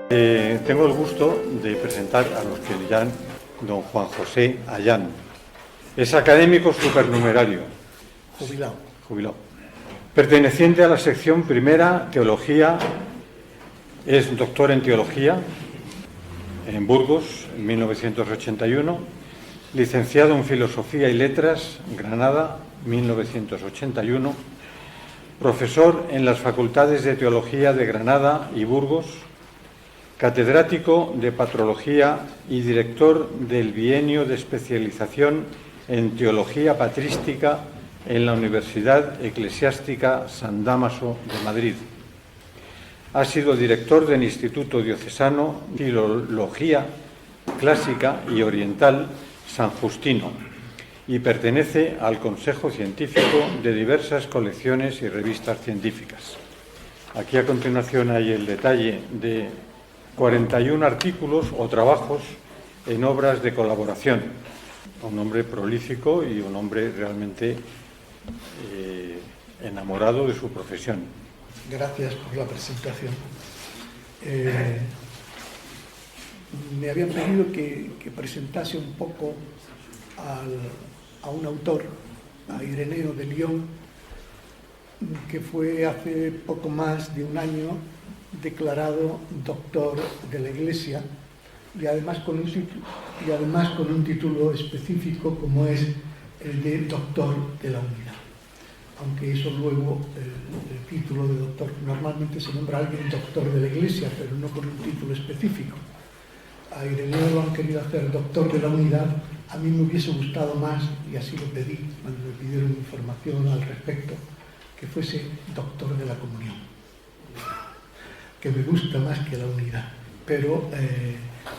Tengo el gusto de presentar a los que le llaman don Juan José Ayán. Es académico supernumerario. Jubilado. Perteneciente a la sección primera, Teología. Es doctor en Teología en Burgos, en 1981. Licenciado en Filosofía y Letras, Granada, 1981. Profesor en las Facultades de Teología de Granada y Burgos. Catedrático de Patrología y director del Bienio de Especialización en Teología Patrística en la Universidad Eclesiástica San Dámaso de Madrid. Ha sido director del Instituto Diocesano de Filología Clásica y Oriental San Justino y pertenece al Consejo Científico de diversas colecciones y revistas científicas. Aquí a continuación hay el detalle de 41 artículos o trabajos en obras de colaboración. Un hombre prolífico y un hombre realmente enamorado de su profesión. Gracias por la presentación. Me habían pedido que presentase un poco a un autor, a Ireneo de Lyon, que fue hace poco más de un año declarado doctor de la Iglesia y además con un título específico como es el de doctor de la unidad. Aunque eso luego, el título de doctor, normalmente se nombra a alguien doctor de la Iglesia, pero no con un título específico. A Ireneo lo han querido hacer doctor de la unidad. A mí me hubiese gustado más, y así lo pedí cuando me pidieron información al respecto, que fuese doctor de la comunión, que me gusta más que la unidad, pero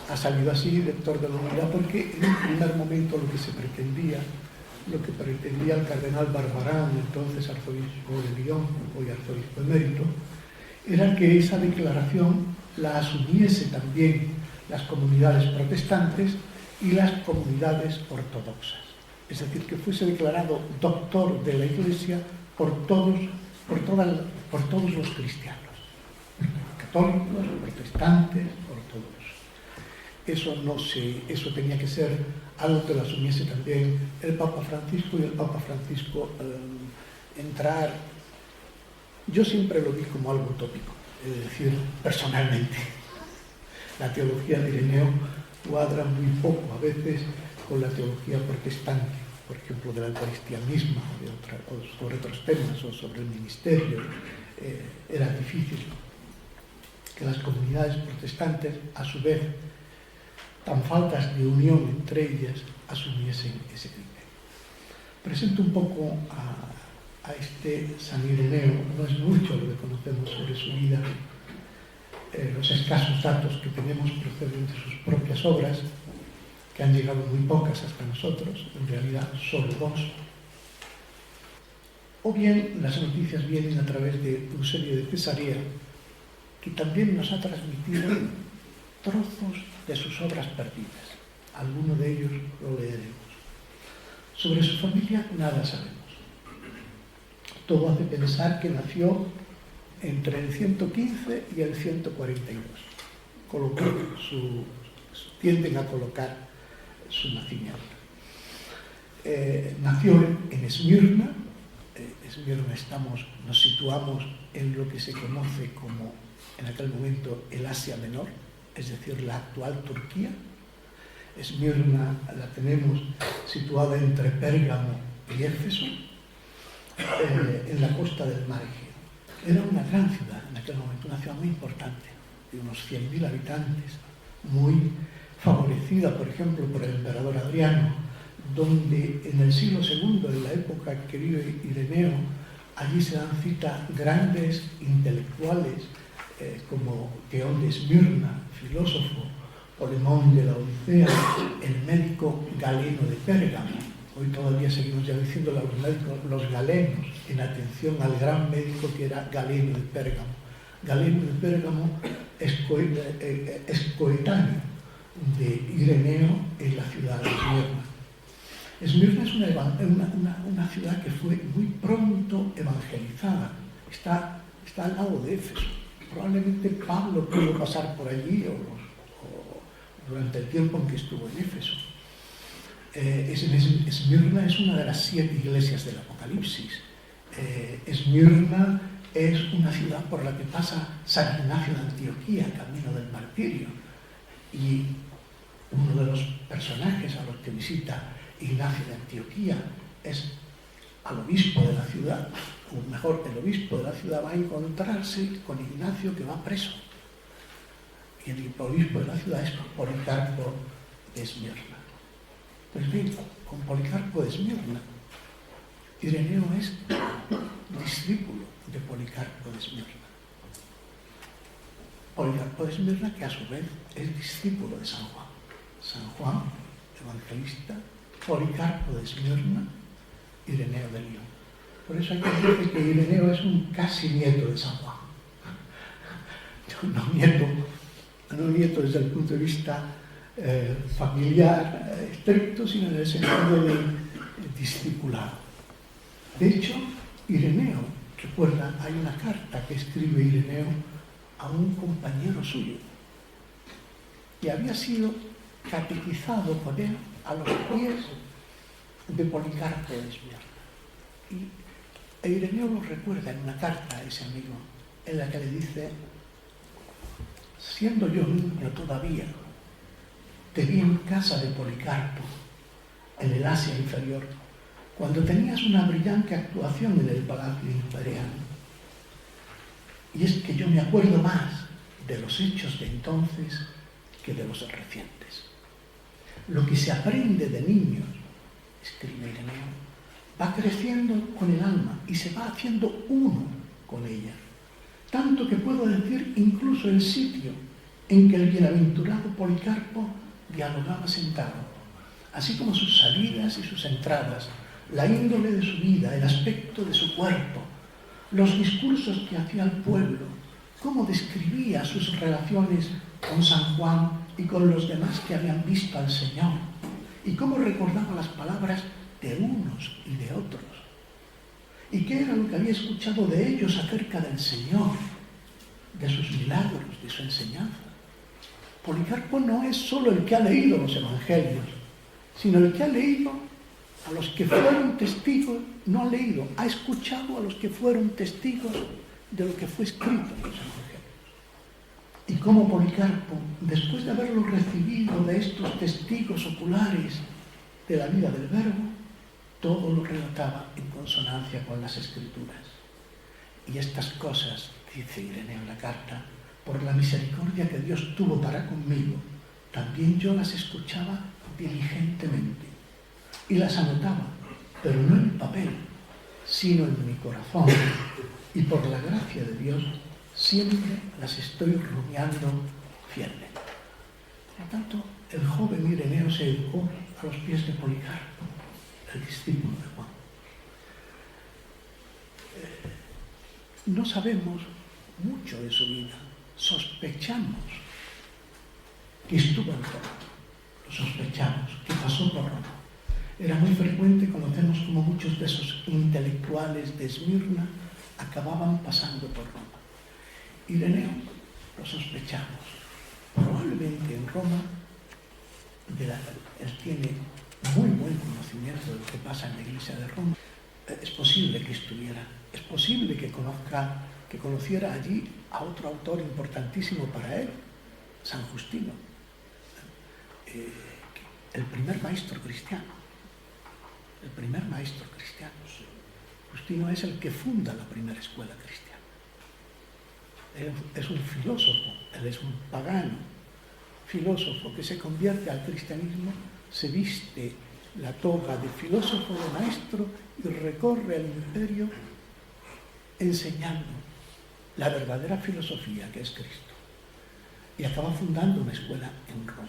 ha salido así, doctor de la unidad, porque en un primer momento lo que pretendía el cardenal Barbarán, entonces arzobispo de Lyon, hoy arzobispo emérito, era que esa declaración la asumiese también las comunidades protestantes y las comunidades ortodoxas. Es decir, que fuese declarado doctor de la Iglesia por todos los cristianos, católicos, protestantes, ortodoxos. Eso tenía que ser algo que lo asumiese también el Papa Francisco, y el Papa Francisco entrar, yo siempre lo vi como algo utópico, es decir, personalmente. La teología de Ireneo cuadra muy poco a veces con la teología protestante, por ejemplo, de la Eucaristía misma, o sobre otros temas, o sobre el ministerio. Era difícil que las comunidades protestantes, a su vez, tan faltas de unión entre ellas, asumiesen ese criterio. Presento un poco a este San Ireneo. No es mucho lo que conocemos sobre su vida. Los escasos datos que tenemos proceden de sus propias obras, que han llegado muy pocas hasta nosotros, en realidad solo 2. O bien las noticias vienen a través de Eusebio de Cesarea, que también nos ha transmitido trozos de sus obras perdidas. Alguno de ellos lo leeremos. Sobre su familia nada sabemos. Todo hace pensar que nació entre el 115 y el 142. Tienden a colocar su nacimiento. Nació en Esmirna. Esmirna nos situamos en lo que se conoce como, en aquel momento, el Asia Menor, es decir, la actual Turquía. Esmirna la tenemos situada entre Pérgamo y Éfeso, en la costa del mar Egeo. Era una gran ciudad en aquel momento, una ciudad muy importante, de unos 100.000 habitantes, muy favorecida, por ejemplo, por el emperador Adriano, donde en el siglo II, en la época que vive Ireneo, allí se dan cita grandes intelectuales como Teón de Esmirna, filósofo, Polemón de la Odisea, el médico Galeno de Pérgamo. Hoy todavía seguimos ya diciendo a los médicos los galenos, en atención al gran médico que era Galeno de Pérgamo. Galeno de Pérgamo es coetáneo de Ireneo en la ciudad de Esmirna. Esmirna es una ciudad que fue muy pronto evangelizada. Está al lado de Éfeso. probablemente Pablo pudo pasar por allí o durante el tiempo en que estuvo en Éfeso. Esmirna es una de las 7 iglesias del Apocalipsis. Esmirna es una ciudad por la que pasa San Ignacio de Antioquía, camino del martirio. Y uno de los personajes a los que visita Ignacio de Antioquía es al obispo de la ciudad, o mejor, el obispo de la ciudad va a encontrarse con Ignacio, que va preso. Y el obispo de la ciudad es Policarpo de Esmirna. Pues bien, con Policarpo de Esmirna, Ireneo es discípulo de Policarpo de Esmirna. Policarpo de Esmirna, que a su vez es discípulo de San Juan. San Juan, evangelista, Policarpo de Esmirna, Ireneo de Lyon. Por eso hay que decir que Ireneo es un casi nieto de San Juan. No nieto desde el punto de vista familiar estricto, sino en el sentido de discipulado. De hecho, Ireneo, recuerda, hay una carta que escribe Ireneo a un compañero suyo, que había sido catequizado por él a los pies de Policarpo de Esmirna. Y Ireneo lo recuerda en una carta a ese amigo, en la que le dice: siendo yo niño todavía, te vi en casa de Policarpo, en el Asia inferior, cuando tenías una brillante actuación en el Palacio Imperial. Y es que yo me acuerdo más de los hechos de entonces que de los recientes. Lo que se aprende de niños, escribe Ireneo, va creciendo con el alma y se va haciendo uno con ella. Tanto que puedo decir incluso el sitio en que el bienaventurado Policarpo dialogaba sentado, así como sus salidas y sus entradas, la índole de su vida, el aspecto de su cuerpo, los discursos que hacía al pueblo, cómo describía sus relaciones con San Juan y con los demás que habían visto al Señor, y cómo recordaba las palabras de unos y de otros, y qué era lo que había escuchado de ellos acerca del Señor, de sus milagros, de su enseñanza. Policarpo no es solo el que ha leído los evangelios, sino el que ha leído a los que fueron testigos, no ha leído, ha escuchado a los que fueron testigos de lo que fue escrito en los evangelios. Y cómo Policarpo, después de haberlo recibido de estos testigos oculares de la vida del Verbo, todo lo relataba en consonancia con las Escrituras. Y estas cosas, dice Ireneo en la carta, por la misericordia que Dios tuvo para conmigo, también yo las escuchaba diligentemente y las anotaba, pero no en papel, sino en mi corazón, y por la gracia de Dios siempre las estoy rumiando fielmente. Por lo tanto, el joven Ireneo se educó a los pies de Policarpo, el discípulo de Juan. No sabemos mucho de su vida, sospechamos que estuvo en Roma, lo sospechamos, que pasó por Roma. Era muy frecuente, conocemos como muchos de esos intelectuales de Esmirna acababan pasando por Roma. Ireneo lo sospechamos. Probablemente en Roma él tiene muy buen conocimiento de lo que pasa en la iglesia de Roma. Es posible que estuviera, es posible que conociera allí a otro autor importantísimo para él, San Justino, el primer maestro cristiano. El primer maestro cristiano. Justino es el que funda la primera escuela cristiana. Él es un filósofo, él es un pagano filósofo que se convierte al cristianismo, se viste la toga de filósofo, de maestro, y recorre el imperio enseñando la verdadera filosofía que es Cristo. Y acaba fundando una escuela en Roma.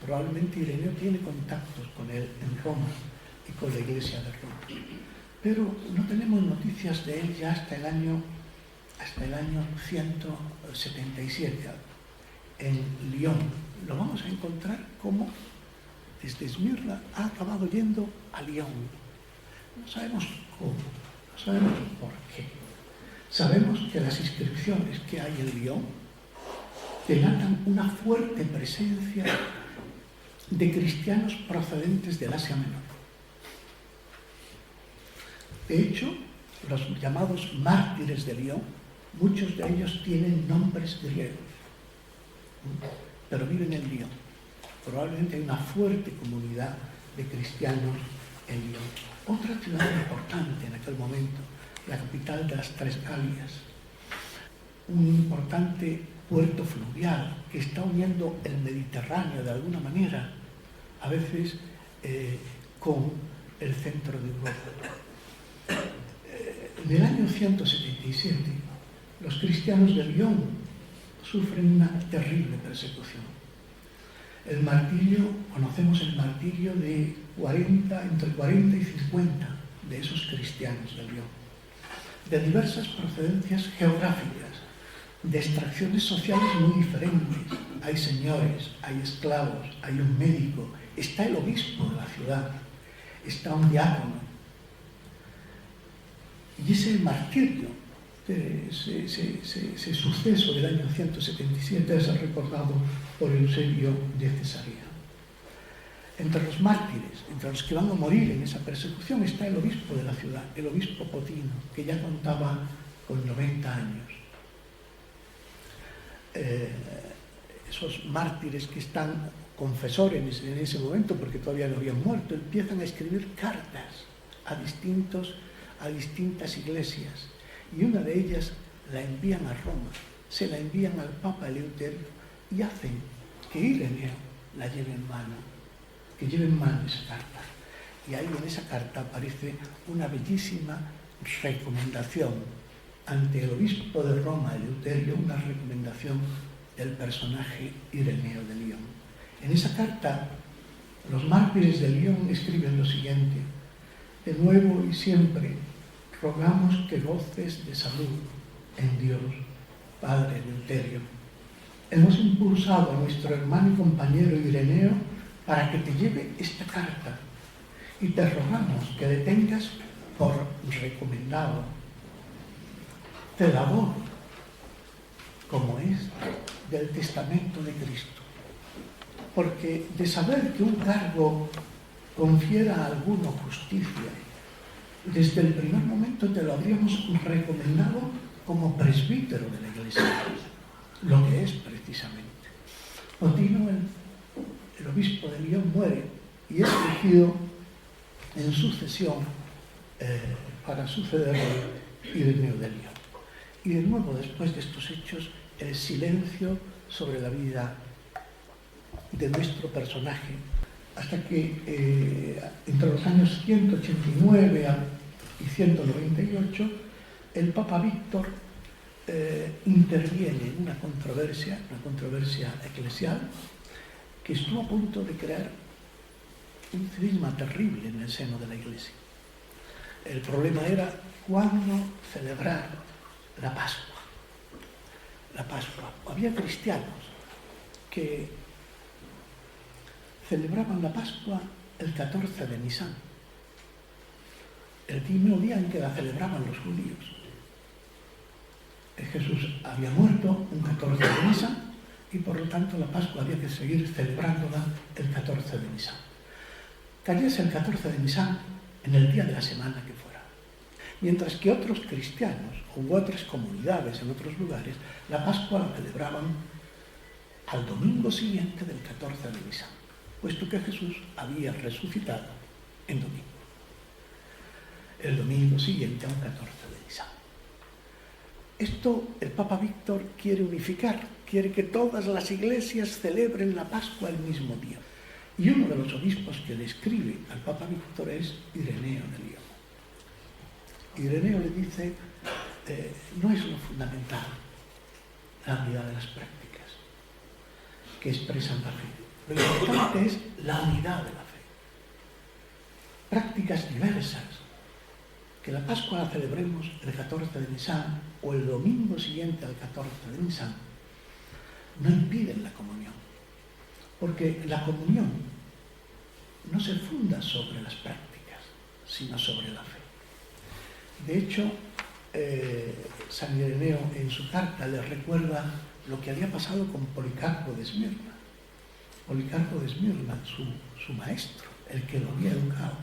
Probablemente Ireneo tiene contactos con él en Roma y con la iglesia de Roma. Pero no tenemos noticias de él ya hasta el año 177, en Lyon. Lo vamos a encontrar como desde Esmirna ha acabado yendo a Lyon. No sabemos cómo, no sabemos por qué. Sabemos que las inscripciones que hay en Lyon delatan una fuerte presencia de cristianos procedentes del Asia Menor. De hecho, los llamados mártires de Lyon, muchos de ellos tienen nombres griegos, pero viven en Lyon. Probablemente hay una fuerte comunidad de cristianos en Lyon. Otra ciudad importante en aquel momento, la capital de las Tres Galias, un importante puerto fluvial que está uniendo el Mediterráneo de alguna manera, a veces con el centro de Europa. En el año 177, los cristianos de Lyon sufren una terrible persecución. El martirio, conocemos el martirio de entre 40 y 50 de esos cristianos de Lyon, de diversas procedencias geográficas, de extracciones sociales muy diferentes. Hay señores, hay esclavos, hay un médico, está el obispo de la ciudad, está un diácono. Y ese martirio, ese suceso del año 177 es recordado por Eusebio de Cesarea. Entre los mártires, entre los que van a morir en esa persecución, está el obispo de la ciudad, el obispo Potino, que ya contaba con 90 años. Esos mártires que están confesores en ese momento, porque todavía no habían muerto, empiezan a escribir cartas a distintas iglesias, y una de ellas la envían a Roma, se la envían al Papa Eleuterio y hacen que Ireneo la lleve en mano, que lleve en mano esa carta. Y ahí en esa carta aparece una bellísima recomendación ante el obispo de Roma, Eleuterio, una recomendación del personaje Ireneo de Lyon. En esa carta, los mártires de Lyon escriben lo siguiente: de nuevo y siempre rogamos que goces de salud en Dios, Padre Eleuterio. Hemos impulsado a nuestro hermano y compañero Ireneo para que te lleve esta carta y te rogamos que le tengas por recomendado, celador, como es del testamento de Cristo. Porque de saber que un cargo confiera a alguno justicia, desde el primer momento te lo habríamos recomendado como presbítero de la Iglesia, lo que es precisamente. Potino, el obispo de Lyon, muere y es elegido en sucesión para sucederle Ireneo de Lyon. Y de nuevo, después de estos hechos, el silencio sobre la vida de nuestro personaje, hasta que entre los años 189 y 198 el Papa Víctor interviene en una controversia eclesial que estuvo a punto de crear un cisma terrible en el seno de la Iglesia. El problema era cuándo celebrar la Pascua. La Pascua. Había cristianos que celebraban la Pascua el 14 de Nisan, el mismo día en que la celebraban los judíos. Jesús había muerto un 14 de Nisan y por lo tanto la Pascua había que seguir celebrándola el 14 de Nisan. Cayese el 14 de Nisan en el día de la semana que fuera. Mientras que otros cristianos u otras comunidades en otros lugares, la Pascua la celebraban al domingo siguiente del 14 de Nisan, puesto que Jesús había resucitado en domingo. El domingo siguiente a un 14 de Nisan. Esto el Papa Víctor quiere unificar, quiere que todas las iglesias celebren la Pascua el mismo día. Y uno de los obispos que le escribe al Papa Víctor es Ireneo de Lyon. Ireneo le dice, no es lo fundamental la unidad de las prácticas que expresan la fe. Lo importante es la unidad de la fe. Prácticas diversas, que la Pascua la celebremos el 14 de Nisan o el domingo siguiente al 14 de Nisan, no impiden la comunión. Porque la comunión no se funda sobre las prácticas, sino sobre la fe. De hecho, San Ireneo en su carta le recuerda lo que había pasado con Policarpo de Esmirna. Policarpo de Esmirna, su maestro, el que lo había educado,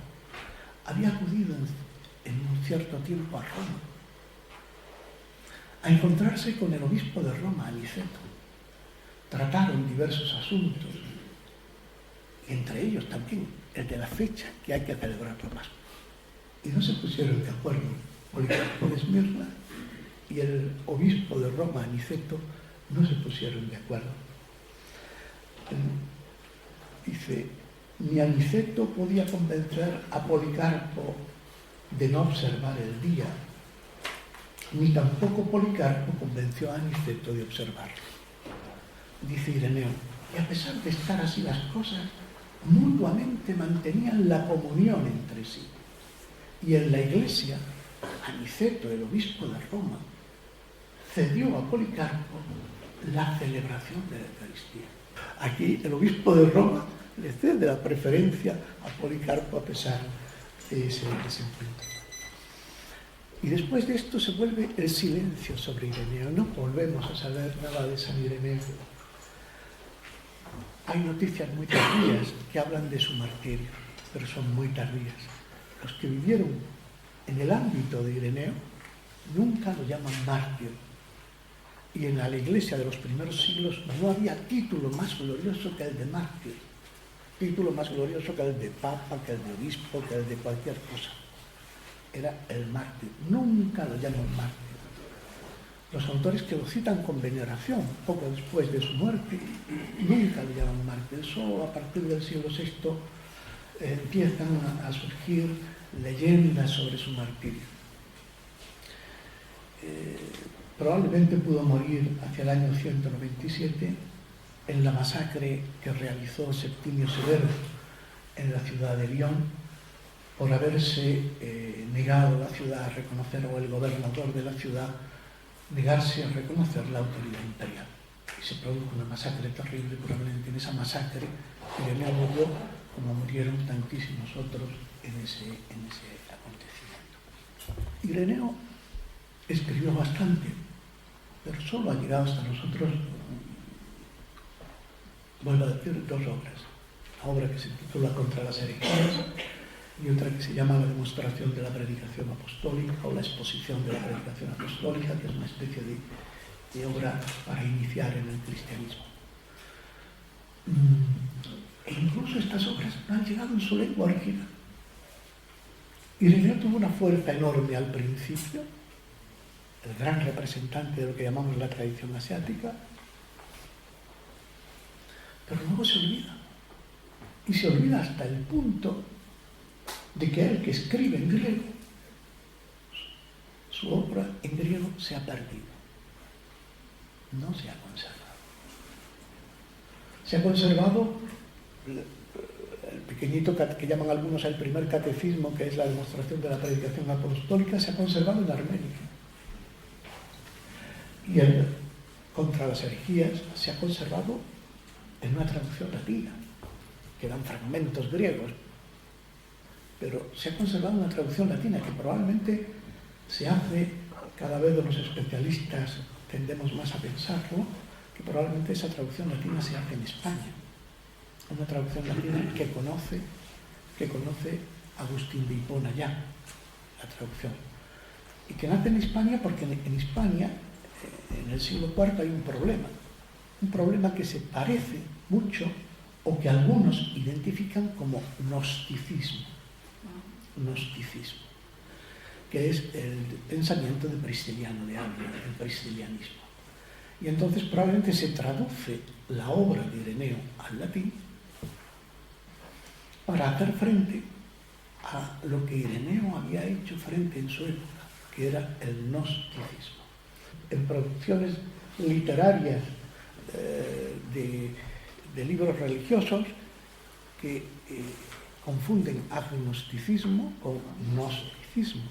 había acudido en un cierto tiempo a Roma a encontrarse con el obispo de Roma, Aniceto. Trataron diversos asuntos, y entre ellos también el de la fecha que hay que celebrar la Pascua. Y no se pusieron de acuerdo Policarpo de Esmirna y el obispo de Roma, Aniceto, no se pusieron de acuerdo. Dice, ni Aniceto podía convencer a Policarpo de no observar el día, ni tampoco Policarpo convenció a Aniceto de observarlo. Dice Ireneo, y a pesar de estar así las cosas, mutuamente mantenían la comunión entre sí. Y en la iglesia, Aniceto, el obispo de Roma, cedió a Policarpo la celebración de la Eucaristía. Aquí el obispo de Roma le cede la preferencia a Policarpo a pesar de ese encuentro. Y después de esto se vuelve el silencio sobre Ireneo. No volvemos a saber nada de San Ireneo. Hay noticias muy tardías que hablan de su martirio, pero son muy tardías. Los que vivieron en el ámbito de Ireneo nunca lo llaman mártir. Y en la iglesia de los primeros siglos no había título más glorioso que el de mártir, título más glorioso que el de papa, que el de obispo, que el de cualquier cosa. Era el mártir. Nunca lo llaman mártir. Los autores que lo citan con veneración, poco después de su muerte, nunca lo llaman mártir. Solo a partir del siglo VI empiezan a surgir leyendas sobre su martirio. Probablemente pudo morir hacia el año 197 en la masacre que realizó Septimio Severo en la ciudad de Lyon, por haberse negado la ciudad a reconocer, o el gobernador de la ciudad negarse a reconocer la autoridad imperial. Y se produjo una masacre terrible. Probablemente en esa masacre Ireneo murió como murieron tantísimos otros en ese acontecimiento. Ireneo escribió bastante, pero solo ha llegado hasta nosotros, vuelvo a decir, dos obras. La obra que se titula Contra las herejías y otra que se llama La demostración de la predicación apostólica, o la exposición de la predicación apostólica, que es una especie de obra para iniciar en el cristianismo. E incluso estas obras no han llegado en su lengua original. Ireneo tuvo una fuerza enorme al principio, el gran representante de lo que llamamos la tradición asiática, pero luego se olvida. Y se olvida hasta el punto de que el que escribe en griego, su obra en griego se ha perdido. No se ha conservado. Se ha conservado el pequeñito que llaman algunos el primer catecismo, que es la demostración de la predicación apostólica, se ha conservado en arménico. Y el Contra las herejías se ha conservado en una traducción latina. Quedan fragmentos griegos, pero se ha conservado una traducción latina que probablemente se hace, cada vez los especialistas tendemos más a pensar, ¿no?, que probablemente esa traducción latina se hace en España. Una traducción latina que conoce Agustín de Hipona ya, la traducción. Y que nace en España porque en España, en el siglo IV, hay un problema que se parece mucho, o que algunos identifican como gnosticismo, que es el pensamiento de Prisciliano de Ávila, el priscilianismo. Y entonces probablemente se traduce la obra de Ireneo al latín para hacer frente a lo que Ireneo había hecho frente en su época, que era el gnosticismo. En producciones literarias de libros religiosos que confunden agnosticismo con gnosticismo.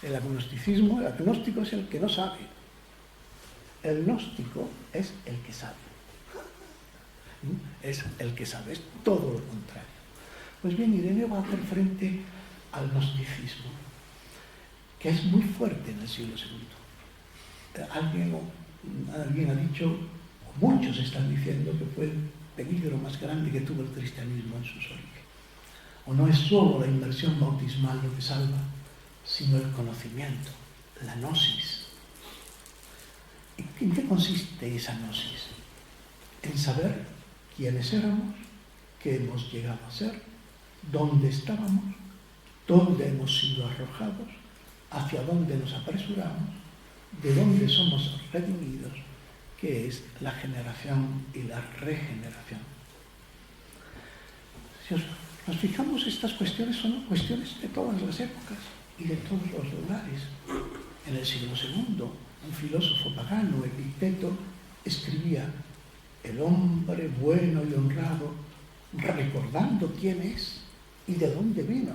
El agnosticismo, el agnóstico es el que no sabe. El gnóstico es el que sabe. Es el que sabe, es todo lo contrario. Pues bien, Ireneo va a hacer frente al gnosticismo. que es muy fuerte en el siglo II. Alguien ha dicho, o muchos están diciendo, que fue el peligro más grande que tuvo el cristianismo en sus orígenes. O no es solo la inmersión bautismal lo que salva, sino el conocimiento, la gnosis. ¿En qué consiste esa gnosis? En saber quiénes éramos, qué hemos llegado a ser, dónde estábamos, dónde hemos sido arrojados, hacia dónde nos apresuramos, de dónde somos redimidos, que es la generación y la regeneración. Si nos fijamos, estas cuestiones son cuestiones de todas las épocas y de todos los lugares. En el siglo II, un filósofo pagano, Epicteto, escribía: el hombre bueno y honrado, recordando quién es y de dónde vino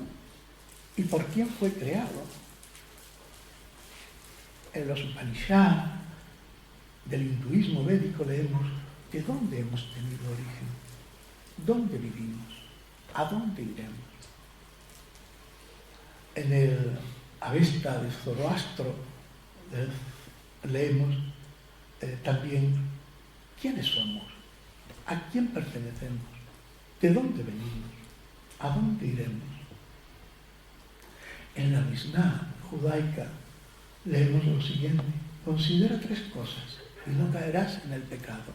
y por quién fue creado. En los Upanishads del hinduismo védico leemos de dónde hemos tenido origen, dónde vivimos, a dónde iremos. En el Avesta de Zoroastro leemos también quiénes somos, a quién pertenecemos, de dónde venimos, a dónde iremos. En la Mishnah judaica leemos lo siguiente: considera 3 cosas y no caerás en el pecado.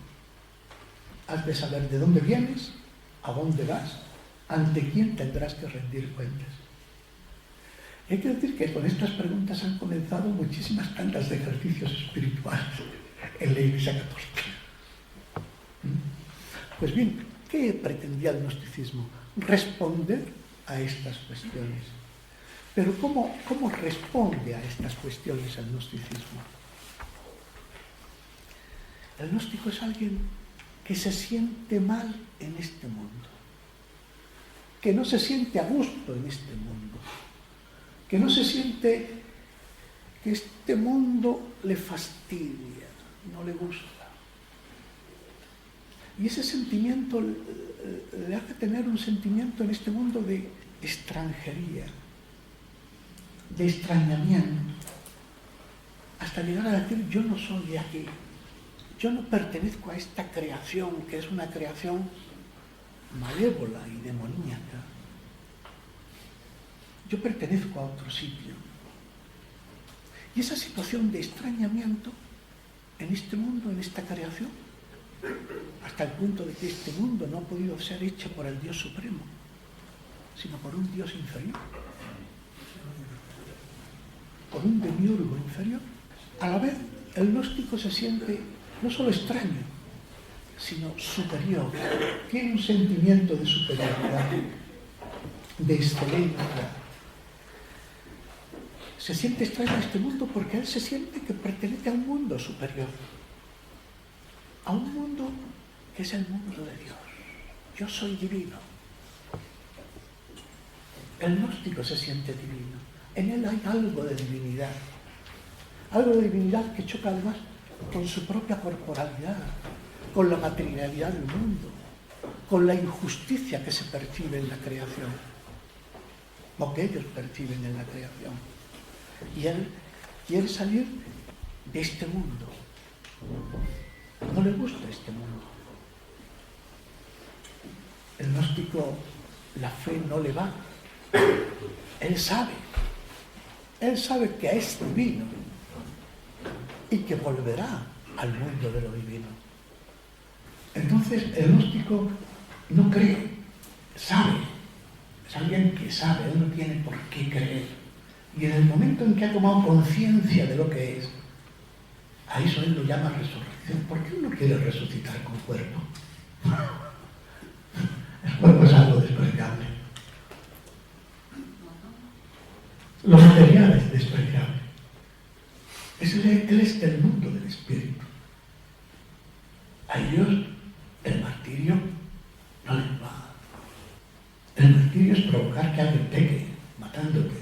Has de saber de dónde vienes, a dónde vas, ante quién tendrás que rendir cuentas. Hay que decir que con estas preguntas han comenzado muchísimas tantas de ejercicios espirituales en la Iglesia Católica. Pues bien, ¿qué pretendía el gnosticismo? Responder a estas cuestiones. Pero ¿cómo responde a estas cuestiones el gnosticismo? El gnóstico es alguien que se siente mal en este mundo, que no se siente a gusto en este mundo, que no se siente que este mundo le fastidia, no le gusta. Y ese sentimiento le hace tener un sentimiento en este mundo de extranjería, de extrañamiento, hasta llegar a decir: yo no soy de aquí, yo no pertenezco a esta creación, que es una creación malévola y demoníaca. Yo pertenezco a otro sitio. Y esa situación de extrañamiento en este mundo, en esta creación, hasta el punto de que este mundo no ha podido ser hecho por el Dios Supremo, sino por un Dios inferior, por un demiurgo inferior. A la vez, el gnóstico se siente no solo extraño, sino superior. Tiene un sentimiento de superioridad, de excelencia. Se siente extraño a este mundo porque él se siente que pertenece a un mundo superior, a un mundo que es el mundo de Dios. Yo soy divino. El gnóstico se siente divino. En él hay algo de divinidad que choca además con su propia corporalidad, con la materialidad del mundo, con la injusticia que se percibe en la creación, o que ellos perciben en la creación. Y él quiere salir de este mundo. No le gusta este mundo. El gnóstico, la fe no le va. Él sabe que es divino y que volverá al mundo de lo divino. Entonces el gnóstico no cree, sabe. Es alguien que sabe, él no tiene por qué creer. Y en el momento en que ha tomado conciencia de lo que es, a eso él lo llama resurrección. ¿Por qué uno quiere resucitar con cuerpo? El cuerpo es algo despreciable. Lo material es despreciable. Él es del mundo del espíritu. A ellos el martirio no les va. El martirio es provocar que alguien peque, matándote.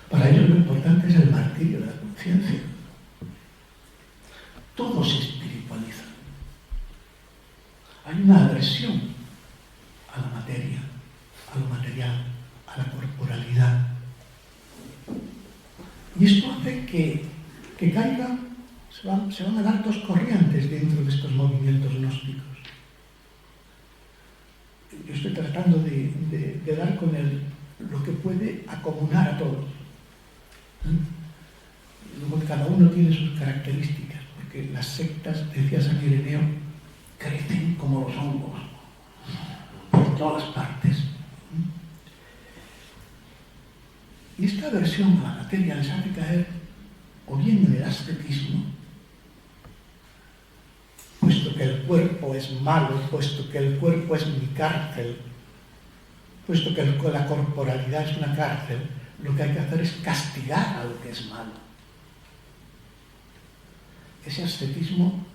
Para ellos lo importante es el martirio de la conciencia. Todo se espiritualiza. Hay una aversión a la materia, a lo material, a la corporalidad. Y esto que caiga, se van a dar dos corrientes dentro de estos movimientos gnósticos. Yo estoy tratando de dar con lo que puede acomunar a todos. Luego cada uno tiene sus características, porque las sectas, decía San Ireneo, crecen como los hongos por todas partes. Y esta aversión a la materia les hace caer o bien en el ascetismo, puesto que el cuerpo es malo, puesto que el cuerpo es mi cárcel, puesto que la corporalidad es una cárcel, lo que hay que hacer es castigar a lo que es malo. Ese ascetismo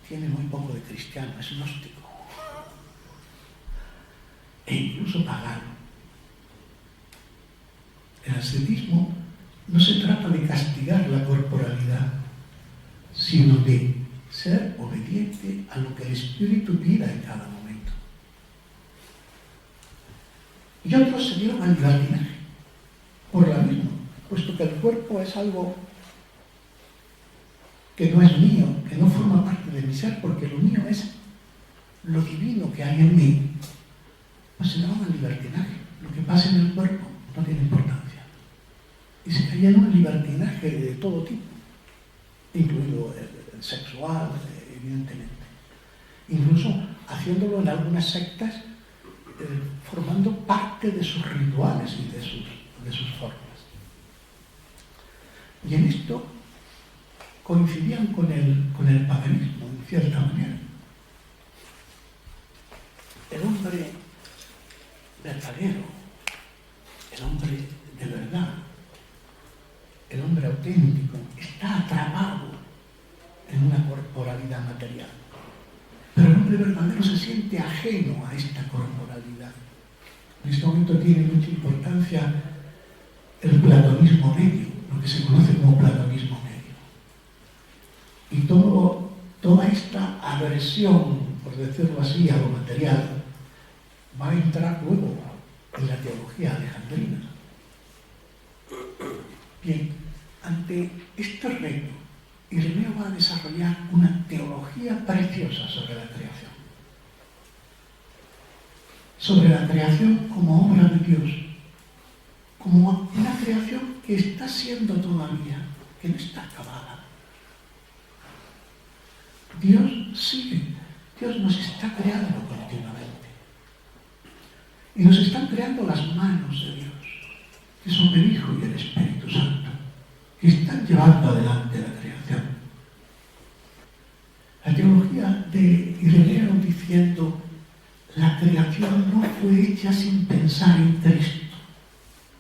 tiene muy poco de cristiano, es gnóstico e incluso pagano. El ascetismo no se trata de castigar la corporalidad, sino de ser obediente a lo que el espíritu pida en cada momento. Y otros se dieron al libertinaje por la misma, puesto que el cuerpo es algo que no es mío, que no forma parte de mi ser, porque lo mío es lo divino que hay en mí. Pues se daban al libertinaje. Lo que pasa en el cuerpo no tiene importancia. Y se caía en un libertinaje de todo tipo, incluido el sexual, evidentemente. Incluso haciéndolo en algunas sectas, formando parte de sus rituales y de sus formas. Y en esto coincidían con el paganismo, en cierta manera. El hombre verdadero, el hombre de verdad, el hombre auténtico, está atrapado en una corporalidad material. Pero el hombre verdadero se siente ajeno a esta corporalidad. En este momento tiene mucha importancia el platonismo medio, lo que se conoce como platonismo medio. Y toda esta aversión, por decirlo así, a lo material, va a entrar luego en la teología alejandrina. Bien, ante este reto, Ireneo va a desarrollar una teología preciosa sobre la creación. Sobre la creación como obra de Dios, como una creación que está siendo todavía, que no está acabada. Dios sigue, Dios nos está creando continuamente. Y nos están creando las manos de Dios, que son el Hijo y el Espíritu Santo, que están llevando adelante la creación. La teología de Ireneo diciendo: la creación no fue hecha sin pensar en Cristo.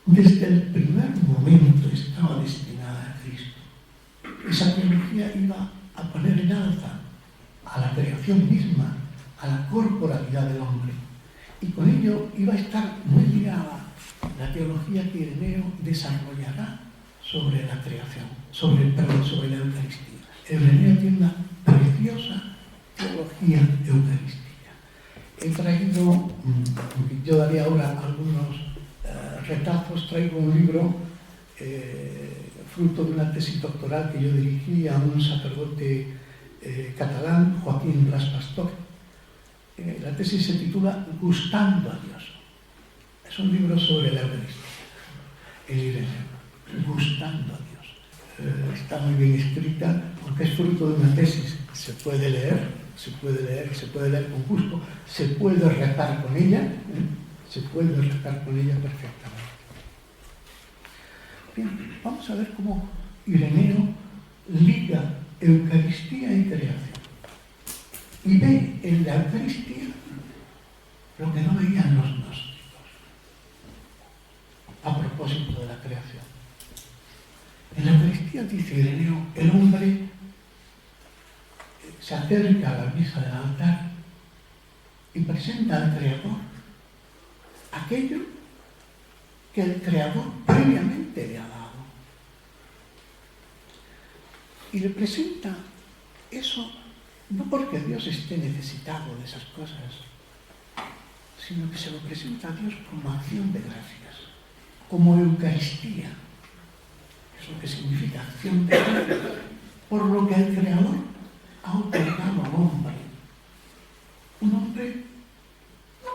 Desde el primer momento estaba destinada a Cristo. Esa teología iba a poner en alza a la creación misma, a la corporalidad del hombre. Y con ello iba a estar muy ligada la teología que Ireneo desarrollará sobre la creación, sobre la Eucaristía. Ireneo tiene una preciosa teología eucarística. He traído, yo daría ahora algunos retazos, traigo un libro fruto de una tesis doctoral que yo dirigí a un sacerdote catalán, Joaquín Blas Pastor. La tesis se titula Gustando a Dios. Es un libro sobre la Eucaristía, el Ireneo, Gustando a Dios. Está muy bien escrita porque es fruto de una tesis. Se puede leer y se puede leer con gusto. Se puede rezar con ella, perfectamente. Bien, vamos a ver cómo Ireneo liga Eucaristía y creación. Y ve en la Eucaristía lo que no veían los gnósticos a propósito de la creación. En la Eucaristía, dice Ireneo, el hombre se acerca a la mesa del altar y presenta al Creador aquello que el Creador previamente le ha dado. Y le presenta eso no porque Dios esté necesitado de esas cosas, sino que se lo presenta a Dios como acción de gracias, como Eucaristía. es lo que significa acción de gracias, por lo que el Creador ha otorgado al hombre. Un hombre,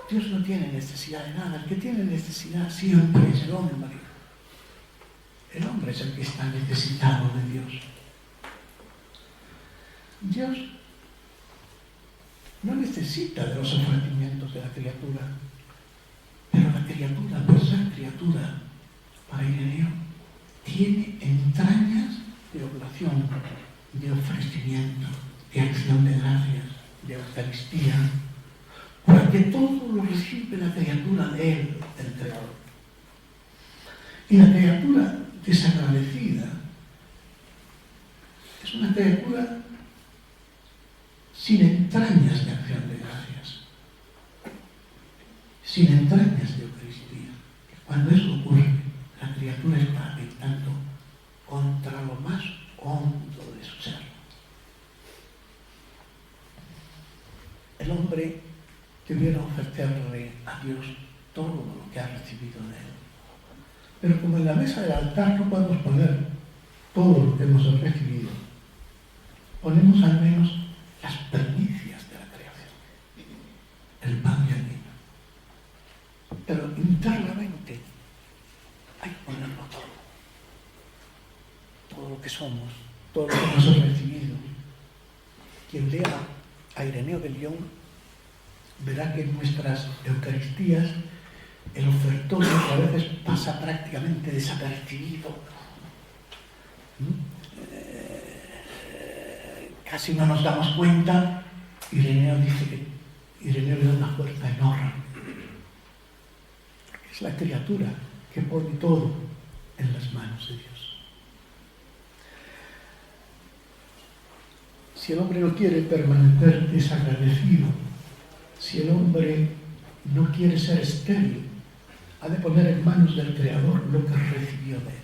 Dios no tiene necesidad de nada, el que tiene necesidad siempre es el hombre. El hombre es el que está necesitado de Dios. Dios no necesita de los ofrecimientos de la criatura, pero la criatura, por ser criatura, para Ireneo, tiene entrañas de oblación, de ofrecimiento, de acción de gracias, de Eucaristía, porque todo lo recibe la criatura de Él, del Creador. Y la criatura desagradecida es una criatura sin entrañas de acción de gracias, sin entrañas de Eucaristía. Cuando eso ocurre, la criatura está atentando contra lo más hondo de su ser. El hombre debiera ofrecerle a Dios todo lo que ha recibido de Él. Pero como en la mesa del altar no podemos poner todo lo que hemos recibido, ponemos al menos las primicias de la creación, el pan y el vino. Pero internamente hay que ponerlo todo lo que somos, todo lo que hemos recibido. Quien lea a Ireneo de Lyon verá que en nuestras Eucaristías el ofertorio a veces pasa prácticamente desapercibido. Casi no nos damos cuenta. Ireneo dice que Ireneo le da una fuerza enorme. Es la criatura que pone todo en las manos de Dios. Si el hombre no quiere permanecer desagradecido, si el hombre no quiere ser estéril, ha de poner en manos del Creador lo que recibió de Él.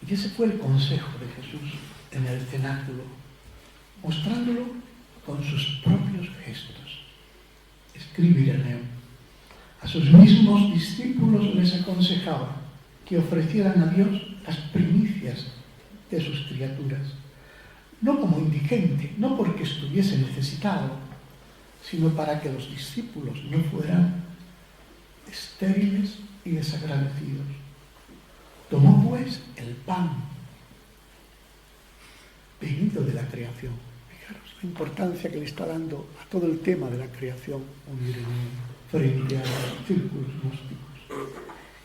Y ese fue el consejo de Jesús en el cenáculo, mostrándolo con sus propios gestos. Escribe Ireneo: a sus mismos discípulos les aconsejaba que ofrecieran a Dios las primicias de sus criaturas, no como indigente, no porque estuviese necesitado, sino para que los discípulos no fueran estériles y desagradecidos. Tomó pues el pan venido de la creación. Fijaros la importancia que le está dando a todo el tema de la creación un Ireneo frente a los círculos gnósticos.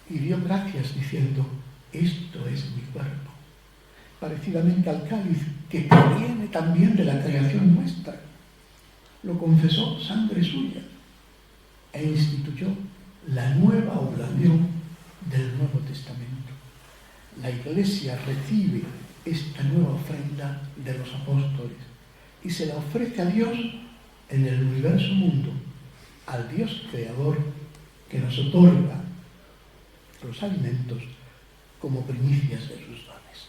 Y dio gracias diciendo: esto es mi cuerpo. Parecidamente al cáliz que proviene también de la creación nuestra. Lo confesó sangre suya e instituyó la nueva oblación del Nuevo Testamento. La Iglesia recibe esta nueva ofrenda de los apóstoles y se la ofrece a Dios en el universo mundo, al Dios creador que nos otorga los alimentos como primicias de sus dones.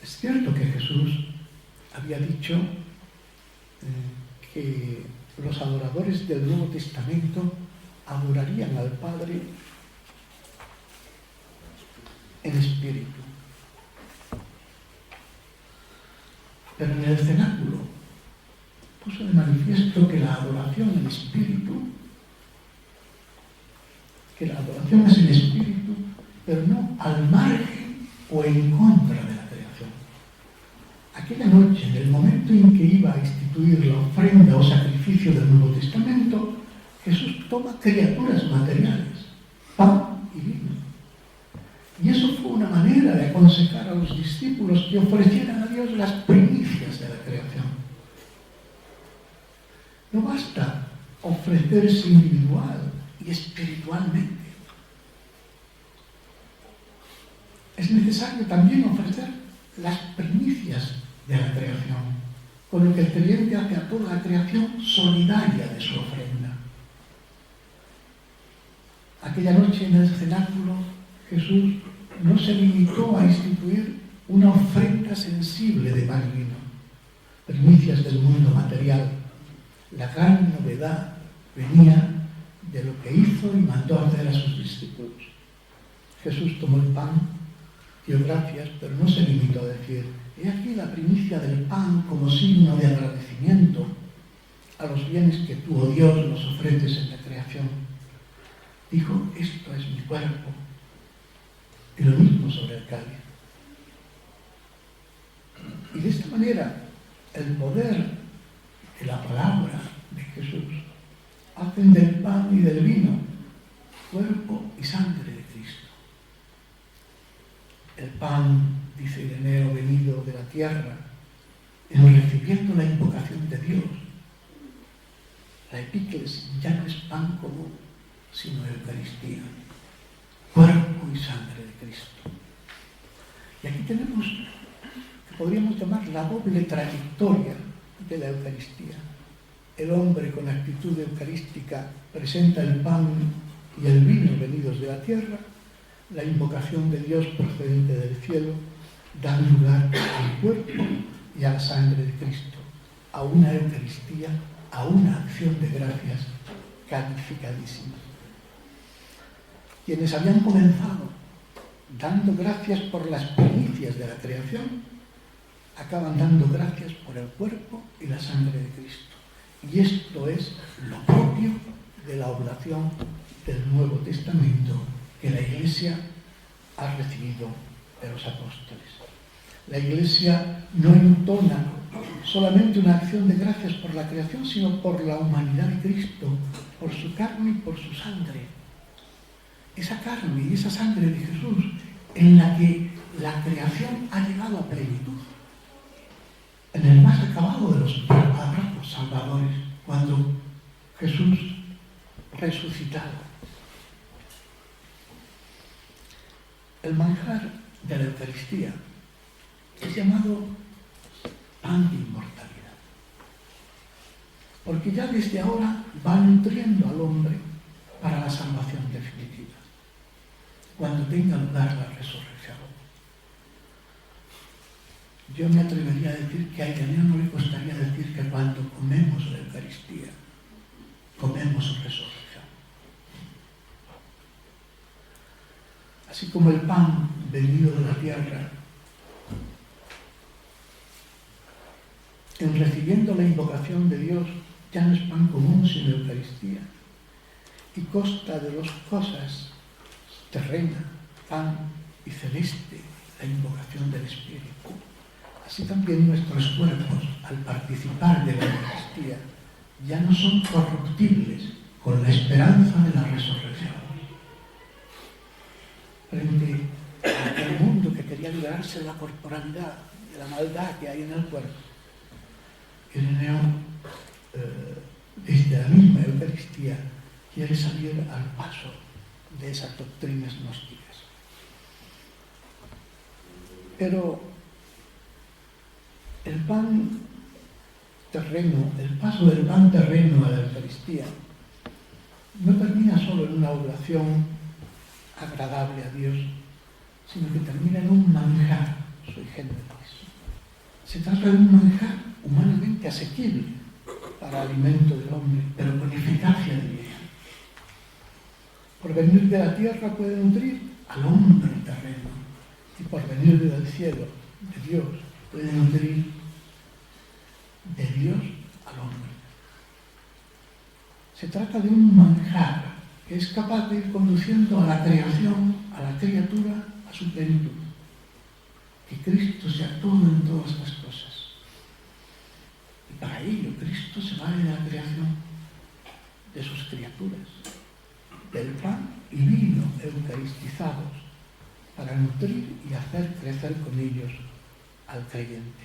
Es cierto que Jesús había dicho que los adoradores del Nuevo Testamento adorarían al Padre en espíritu. Pero en el cenáculo puso de manifiesto que la adoración en espíritu, pero no al margen o en contra de la creación. Aquella noche, en el momento en que iba a instituir la ofrenda o sacrificio del Nuevo Testamento, Jesús toma criaturas materiales, pan y vino. Y eso fue una manera de aconsejar a los discípulos que ofrecieran a Dios las primicias de la creación. No basta ofrecerse individual y espiritualmente. Es necesario también ofrecer las primicias de la creación, con lo que el creyente hace a toda la creación solidaria de su ofrenda. Aquella noche en el cenáculo, Jesús no se limitó a instituir una ofrenda sensible de pan y vino, primicias del mundo material. La gran novedad venía de lo que hizo y mandó hacer a sus discípulos. Jesús tomó el pan, dio gracias, pero no se limitó a decir: he aquí la primicia del pan como signo de agradecimiento a los bienes que tú, oh Dios, nos ofreces en la creación. Dijo: esto es mi cuerpo. Y lo mismo sobre el cáliz. Y de esta manera, el poder de la palabra de Jesús hacen del pan y del vino cuerpo y sangre de Cristo. El pan, dice Ireneo, venido de la tierra, en recibiendo la invocación de Dios. La epíclesis ya no es pan común, sino Eucaristía, cuerpo y sangre de Cristo. Y aquí tenemos, que podríamos llamar, la doble trayectoria de la Eucaristía. El hombre con actitud eucarística presenta el pan y el vino venidos de la tierra. La invocación de Dios procedente del cielo da lugar al cuerpo y a la sangre de Cristo, a una Eucaristía, a una acción de gracias calificadísima. Quienes habían comenzado dando gracias por las primicias de la creación, acaban dando gracias por el cuerpo y la sangre de Cristo. Y esto es lo propio de la oblación del Nuevo Testamento que la Iglesia ha recibido de los apóstoles. La Iglesia no entona solamente una acción de gracias por la creación, sino por la humanidad de Cristo, por su carne y por su sangre. Esa carne y esa sangre de Jesús en la que la creación ha llegado a plenitud. En el más acabado de los abrazos salvadores, cuando Jesús resucitado. El manjar de la Eucaristía es llamado pan de inmortalidad, porque ya desde ahora va nutriendo al hombre para la salvación definitiva, cuando tenga lugar la resurrección. Yo me atrevería a decir que a Ireneo no le costaría decir que cuando comemos la Eucaristía, comemos su resurrección. Así como el pan venido de la tierra, en recibiendo la invocación de Dios, ya no es pan común sino Eucaristía, y consta de dos cosas, terrena, pan y celeste, la invocación del Espíritu. Así también nuestros cuerpos, al participar de la Eucaristía, ya no son corruptibles con la esperanza de la resurrección. Frente a aquel mundo que quería liberarse de la corporalidad, de la maldad que hay en el cuerpo, Ireneo, desde la misma Eucaristía, quiere salir al paso de esas doctrinas gnósticas. Pero el pan terreno, el paso del pan terreno a la Eucaristía, no termina solo en una oblación agradable a Dios, sino que termina en un manjar sui generis. Se trata de un manjar humanamente asequible para alimento del hombre, pero con eficacia divina. Por venir de la tierra puede nutrir al hombre terreno, y por venir del cielo, de Dios, puede nutrir de Dios al hombre. Se trata de un manjar que es capaz de ir conduciendo a la creación, a la criatura, a su plenitud. Que Cristo sea todo en todas las cosas. Y para ello Cristo se vale de la creación, de sus criaturas, del pan y vino eucaristizados, para nutrir y hacer crecer con ellos al creyente.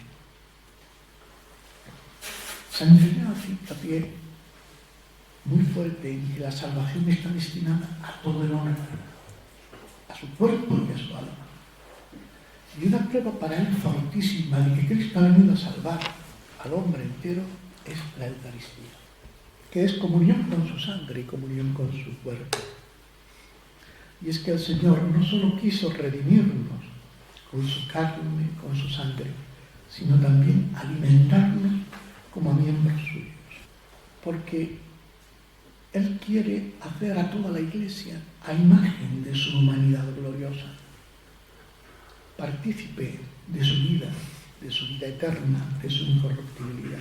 San Ireneo hace hincapié muy fuerte en que la salvación está destinada a todo el hombre, a su cuerpo y a su alma. Y una prueba para él fortísima de que Cristo ha venido a salvar al hombre entero es la Eucaristía, que es comunión con su sangre y comunión con su cuerpo. Y es que el Señor no solo quiso redimirnos con su carne, con su sangre, sino también alimentarnos como miembros suyos. Porque Él quiere hacer a toda la Iglesia a imagen de su humanidad gloriosa, partícipe de su vida eterna, de su incorruptibilidad.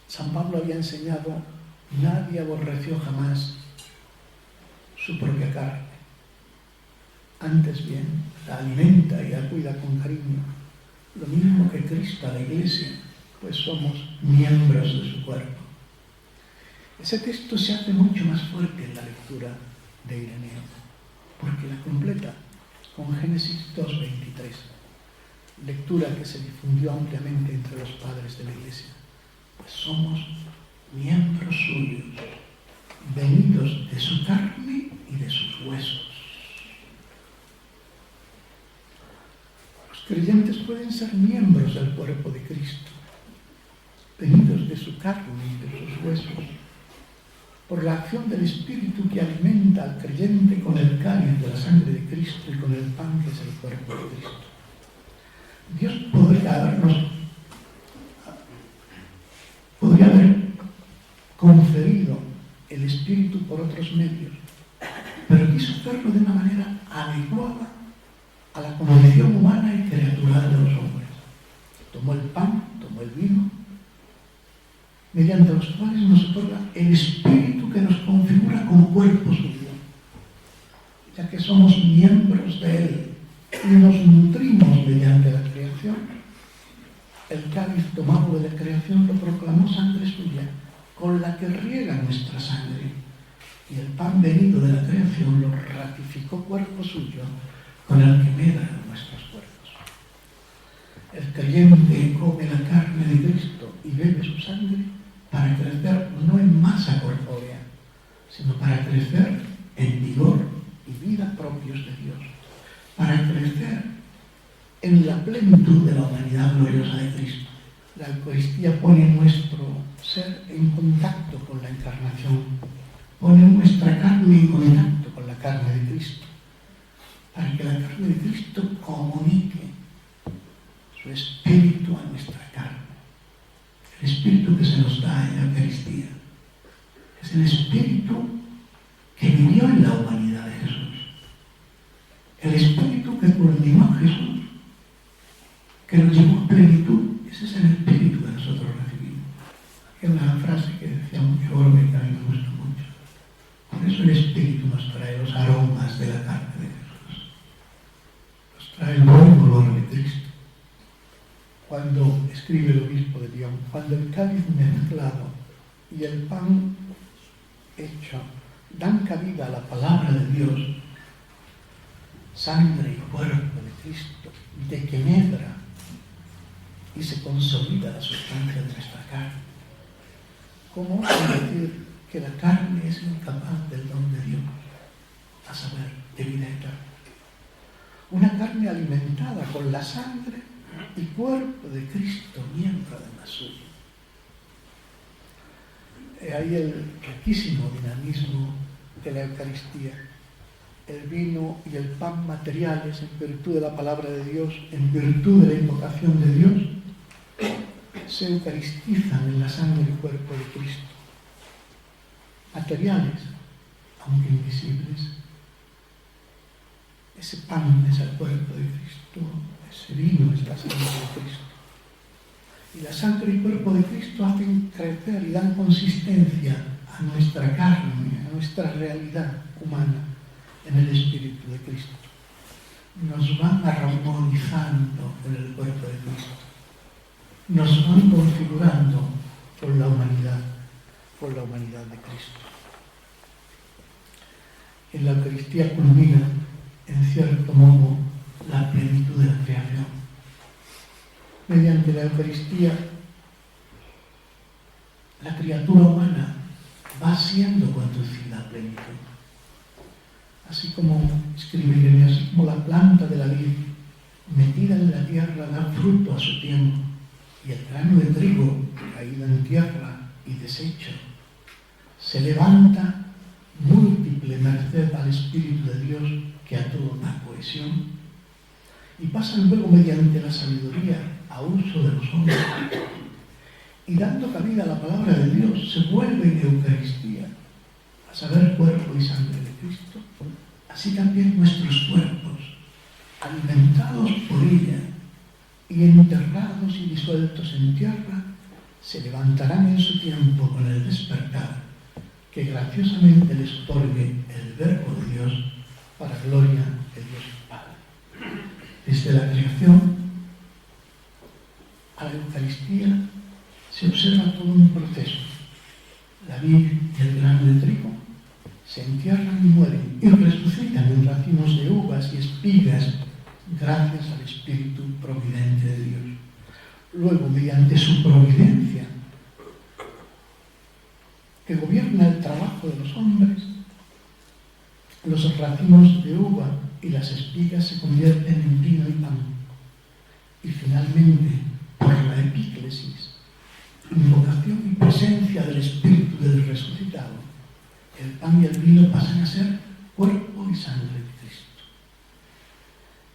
San Pablo había enseñado: nadie aborreció jamás su propia carne. Antes bien, la alimenta y la cuida con cariño, lo mismo que Cristo a la Iglesia, pues somos miembros de su cuerpo. Ese texto se hace mucho más fuerte en la lectura de Ireneo, porque la completa con Génesis 2:23, lectura que se difundió ampliamente entre los padres de la Iglesia. Pues somos miembros suyos, venidos de su carne y de sus huesos. Los creyentes pueden ser miembros del cuerpo de Cristo, venidos de su carne y de sus huesos, por la acción del Espíritu que alimenta al creyente con el cáliz de la sangre de Cristo y con el pan que es el cuerpo de Cristo. Dios podría haber conferido el Espíritu por otros medios, pero quiso hacerlo de una manera adecuada a la condición humana y criatural de los hombres. Tomó el pan, tomó el vino, mediante los cuales nos otorga el Espíritu que nos configura como cuerpo suyo, ya que somos miembros de Él y nos nutrimos mediante la creación. El cáliz tomado de la creación lo proclamó sangre suya, con la que riega nuestra sangre, y el pan venido de la creación lo ratificó cuerpo suyo, con el que medran nuestros cuerpos. El creyente come la carne de Cristo y bebe su sangre para crecer no en masa corpórea, sino para crecer en vigor y vida propios de Dios, para crecer en la plenitud de la humanidad gloriosa de Cristo. La Eucaristía pone nuestro ser en contacto con la encarnación, pone nuestra carne en contacto con la carne de Cristo, para que la carne de Cristo comunique su espíritu a nuestra carne. El espíritu que se nos da en la Eucaristía es el espíritu que vivió en la humanidad de Jesús, el espíritu que culminó a Jesús, que nos llevó a plenitud. Ese es el espíritu que nosotros recibimos. Hay una frase que decía un teólogo que a mí me gusta mucho: por eso el espíritu nos trae los aromas de la carne de Jesús, nos trae el buen olor de Cristo. Cuando escribe el obispo de Lyon, cuando el cáliz mezclado y el pan hecho dan cabida a la palabra de Dios, sangre y cuerpo de Cristo, de que medra y se consolida la sustancia de nuestra carne. ¿Cómo decir que la carne es incapaz del don de Dios, a saber, de vida eterna? Una carne alimentada con la sangre y cuerpo de Cristo, miembro de la suya. Ahí el riquísimo dinamismo de la Eucaristía. El vino y el pan materiales, en virtud de la palabra de Dios, en virtud de la invocación de Dios, se eucaristizan en la sangre y cuerpo de Cristo. Materiales, aunque invisibles. Ese pan es el cuerpo de Cristo, ese vino es la sangre de Cristo. Y la sangre y cuerpo de Cristo hacen crecer y dan consistencia a nuestra carne, a nuestra realidad humana en el Espíritu de Cristo. Nos van armonizando en el cuerpo de Cristo. Nos van configurando con la humanidad de Cristo. En la Eucaristía culmina, en cierto modo, la plenitud de la creación. Mediante la Eucaristía, la criatura humana va siendo conducida a plenitud. Así como escribe Ireneo, así como la planta de la vid, metida en la tierra, da fruto a su tiempo, y el grano de trigo, caído en tierra y deshecho, se levanta múltiple merced al Espíritu de Dios que a todo da cohesión, y pasa luego mediante la sabiduría a uso de los hombres, y dando cabida a la palabra de Dios se vuelve en Eucaristía, a saber, cuerpo y sangre de Cristo, así también nuestros cuerpos, alimentados por ella y enterrados y disueltos en tierra, se levantarán en su tiempo con el despertar, que graciosamente les otorgue el Verbo de Dios para gloria de Dios Padre. Desde la creación a la Eucaristía se observa todo un proceso. La vid y el grano de trigo se entierran y mueren y resucitan en racimos de uvas y espigas gracias al Espíritu providente de Dios. Luego, mediante su providencia, que gobierna el trabajo de los hombres, los racimos de uva y las espigas se convierten en vino y pan. Y finalmente, por la epíclesis, invocación y presencia del Espíritu del resucitado, el pan y el vino pasan a ser cuerpo y sangre de Cristo.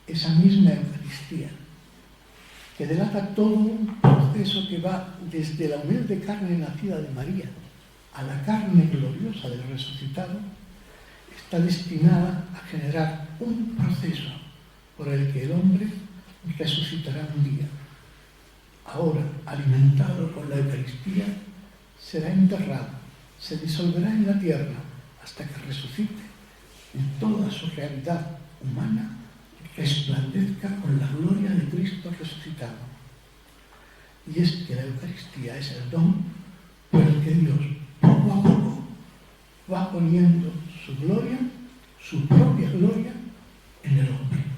Esa misma Eucaristía, que delata todo un proceso que va desde la humilde carne nacida de María a la carne gloriosa del resucitado, está destinada a generar un proceso por el que el hombre resucitará un día. Ahora, alimentado con la Eucaristía, será enterrado, se disolverá en la tierra hasta que resucite en toda su realidad humana, resplandezca con la gloria de Cristo resucitado. Y es que la Eucaristía es el don por el que Dios poco a poco va poniendo su gloria, su propia gloria, en el hombre.